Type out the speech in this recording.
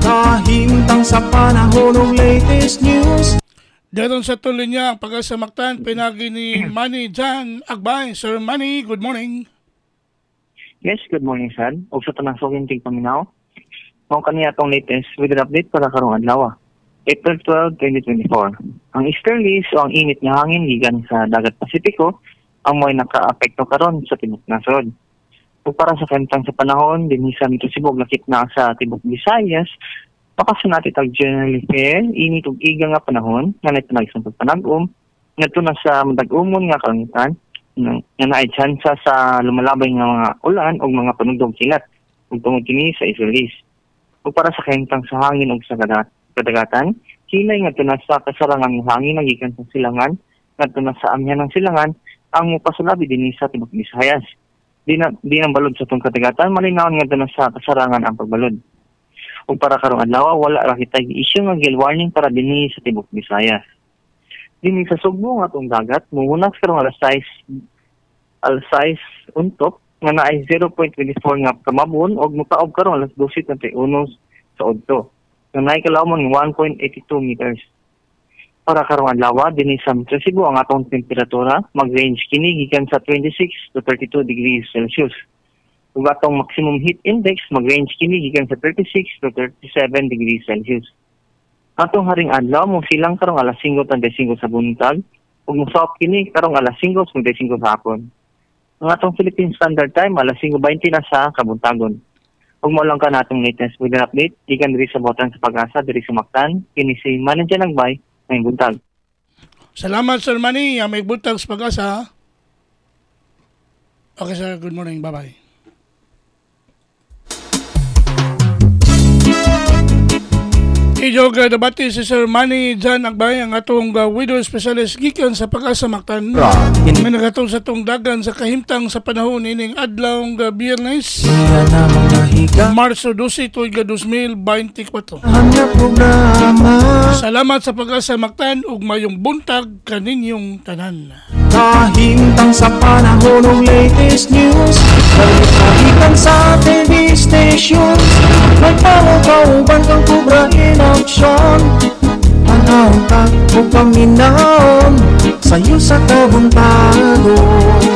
Kahimtang sa panahon ng latest news. Daron sa tuloy niya ang pagkasamaktan, pinagi ni Manny Jan Agbay. Sir Manny, good morning. Yes, good morning, sir. O sa tanang sokinting paminaw, mao kaniya itong latest weather update para karong adlaw. April 12, 2024. Ang easterlies o ang init nga hangin gikan sa dagat Pasipiko ang mo'y naka-apekto karon sa tibok nasod. O para sa kantang sa panahon, dinhi sa Metro Cebu lakip na sa tibok Visayas, makasunati tag generally fair, init ug iga nga panahon, nga nagpanag sa pagpanag-om, ngadto na sa madag-umon nga kalangitan, nga naay tsansa sa lumalabay nga mga ulan o mga panugdog kilat, ug tungod kini sa easterlies. O para sa kantang sa hangin ug sa kadagatan, kilay ngadto na sa kasarangan ng hangin nagikan sa silangan, ngadto na sa amyan ng silangan, ang mupasulabi dinhi sa tibok Visayas. Di nang balod sa itong kadagatan, malinawan nga na sa kasarangan ang pagbalod. O para karong adlaw, wala ra kitay issue nga gale warning para dinhi sa tibok Visayas. Dinhi sa Sugbo nga itong dagat, muhunas karong alas 6 untok, nga naay 0.24 nga kamabon, o mutaob karong alas 12:31 sa udto. Nga naay kalawman 1.82 meters. Para karong adlaw dinhi sa Metro Cebu ang atong temperatura mag-range kini gikan sa 26 to 32 degrees Celsius. Ug atong maximum heat index mag-range kini gikan sa 36 to 37 degrees Celsius. Atong haring adlaw mo silang karong alas 5:35 sa buntag ug mosop kini karong alas 5:55 sa hapon. Ang atong Philippine Standard Time alas 5:20 na sa kabuntagon. Ug mo lang ka natong latest weather update gikan diri sa Botang sa Pag-asa diri sa Mactan kini si Manny Jan Agbay. May buntag. Salamat, Sir Manny. May buntag sa Pag-asa. Okay, sir. Good morning. Bye-bye. Iyog debate si Sir Manny Jan Agbay ang atong widow specialist gikan sa Pag-asa Mactan. May nagatong sa itong dagan sa kahimtang sa panahon ining adlaw nga Biyernes, Marso 12, tuig 2024. Salamat sa Pag-asa Mactan ug mayong buntag kaninyong tanan. Kahimtang sa panahon ng latest news. Balikan sa TV stations. Nagpapakauban ng kubra in action. Panaw ka o paminaon sa'yo sa kabuntagon.